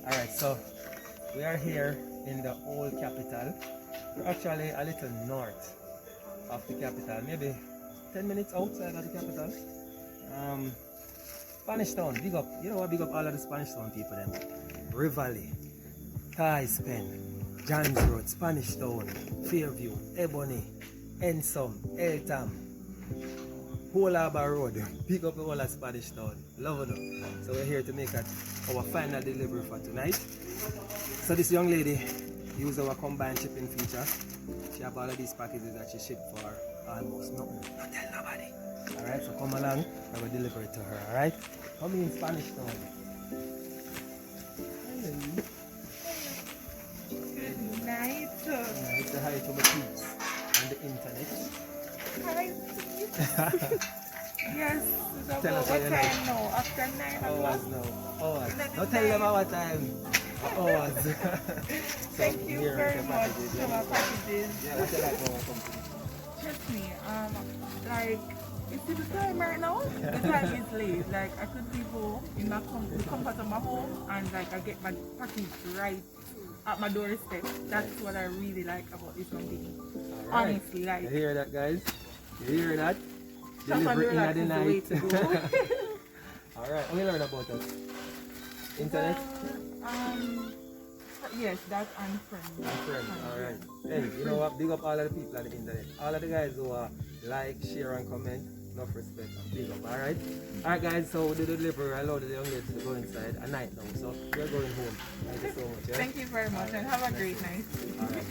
Alright, so we are here in the old capital. We're actually a little north of the capital, maybe 10 minutes outside of the capital. Spanish Town, big up. You know what, big up all of the Spanish Town people then. Rivali, Thais Pen, Johns Road, Spanish Town, Fairview, Ebony, Ensom, Eltham, Whole Harbour Road. Big up the whole of Spanish Town. Love it. So we're here to make our final delivery for tonight. So this young lady used our combined shipping feature. She have all of these packages that she shipped for almost nothing. Don't tell nobody. Alright, so come along, I will deliver it to her, alright? Come in Spanish Town. Good night. Alright, say hi to my kids on the internet. Hi. Yes, it's Tell us about what what you like. time now? After 9 o'clock? Hours now. Hours. Don't tell them our time. Hours. Thank you here very are the much packages. for my packages. Yeah, that's like our company. Trust me, like, you see the time right now? The time is late. Like, I could be home in the comfort of my home and like I get my package right at my doorstep. That's what I really like about this one thing. Alright. Honestly, like, You hear that, guys? You hear that? just on the Delivery in relax the is the way night. to go. Alright, what you learn about us? Internet? Yes, that and friends. Friends, alright. Hey, you know what? Big up all of the people on the internet. All of the guys who like, share and comment. Enough respect and big up, alright? Alright guys, so we did the delivery. I allowed the young lady to go inside at night now. So we're going home. Thank you so much. Yeah? Thank you very much and have a great night. Alright.